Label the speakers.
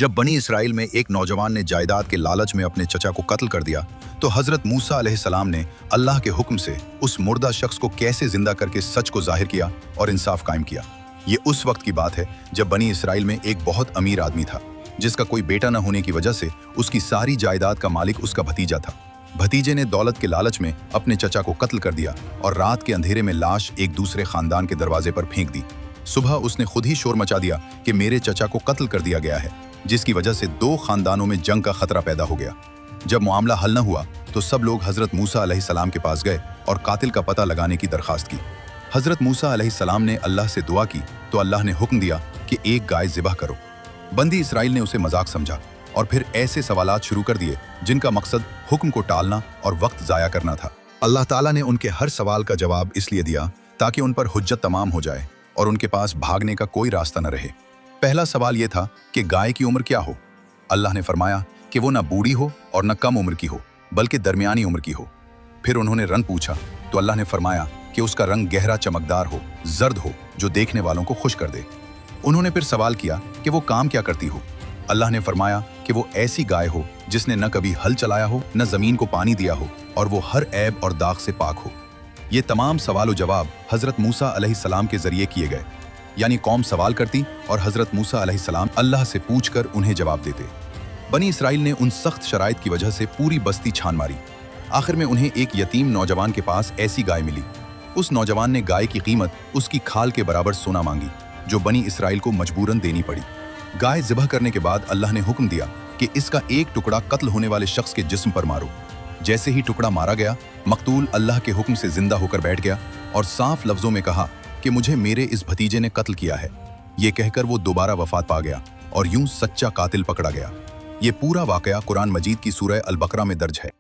Speaker 1: जब बनी इसराइल में एक नौजवान ने जायदाद के लालच में अपने चचा को कत्ल कर दिया तो हजरत मूसा अलैहिस्सलाम ने अल्लाह के हुक्म से उस मुर्दा शख्स को कैसे जिंदा करके सच को जाहिर किया और इंसाफ कायम किया। ये उस वक्त की बात है जब बनी इसराइल में एक बहुत अमीर आदमी था जिसका कोई बेटा न होने की वजह से उसकी सारी जायदाद का मालिक उसका भतीजा था। भतीजे ने दौलत के लालच में अपने चचा को कत्ल कर दिया और रात के अंधेरे में लाश एक दूसरे खानदान के दरवाजे पर फेंक दी। सुबह उसने खुद ही शोर मचा दिया कि मेरे चचा को कत्ल कर दिया गया है, जिसकी वजह से दो खानदानों में जंग का खतरा पैदा हो गया। जब मामला हल न हुआ तो सब लोग हजरत मूसा अलैहिस्सलाम के पास गए और कातिल का पता लगाने की दरखास्त की। हजरत मूसा अलैहिस्सलाम ने अल्लाह से दुआ की तो अल्लाह ने हुक्म दिया कि एक गाय ज़िबह करो। बंदी इसराइल ने उसे मजाक समझा और फिर ऐसे सवालात शुरू कर दिए जिनका मकसद हुक्म को टालना और वक्त ज़ाया करना था। अल्लाह ताला ने उनके हर सवाल का जवाब इसलिए दिया ताकि उन पर हुज्जत तमाम हो जाए और उनके पास भागने का कोई रास्ता न रहे। पहला सवाल यह था कि गाय की उम्र क्या हो। अल्लाह ने फरमाया कि वो न बूढ़ी हो और न कम उम्र की हो बल्कि दरमियानी उम्र की हो। फिर उन्होंने रंग पूछा तो अल्लाह ने फरमाया कि उसका रंग गहरा चमकदार हो, जर्द हो, जो देखने वालों को खुश कर दे। उन्होंने फिर सवाल किया कि वो काम क्या करती हो। अल्लाह ने फरमाया कि वो ऐसी गाय हो जिसने न कभी हल चलाया हो न जमीन को पानी दिया हो और वो हर ऐब और दाग से पाक हो। ये तमाम सवाल जवाब हजरत मूसा अलैहिस्सलाम के जरिए किए गए, यानी कौम सवाल करती और हजरत मूसा अलैहिस्सलाम अल्लाह से पूछकर उन्हें जवाब देते। बनी इसराइल ने उन सख्त शराइत की वजह से पूरी बस्ती छान मारी। आखिर में उन्हें एक यतीम नौजवान के पास ऐसी गाय मिली। उस नौजवान ने गाय की कीमत उसकी खाल के बराबर सोना मांगी, जो बनी इसराइल को मजबूरन देनी पड़ी। गाय ज़िबह करने के बाद अल्लाह ने हुक्म दिया कि इसका एक टुकड़ा कत्ल होने वाले शख्स के जिस्म पर मारो। जैसे ही टुकड़ा मारा गया, मकतूल अल्लाह के हुक्म से जिंदा होकर बैठ गया और साफ लफ्जों में कहा कि मुझे मेरे इस भतीजे ने कत्ल किया है। ये कहकर वो दोबारा वफात पा गया और यूं सच्चा कातिल पकड़ा गया। ये पूरा वाकया कुरान मजीद की सूरह अल बकरा में दर्ज है।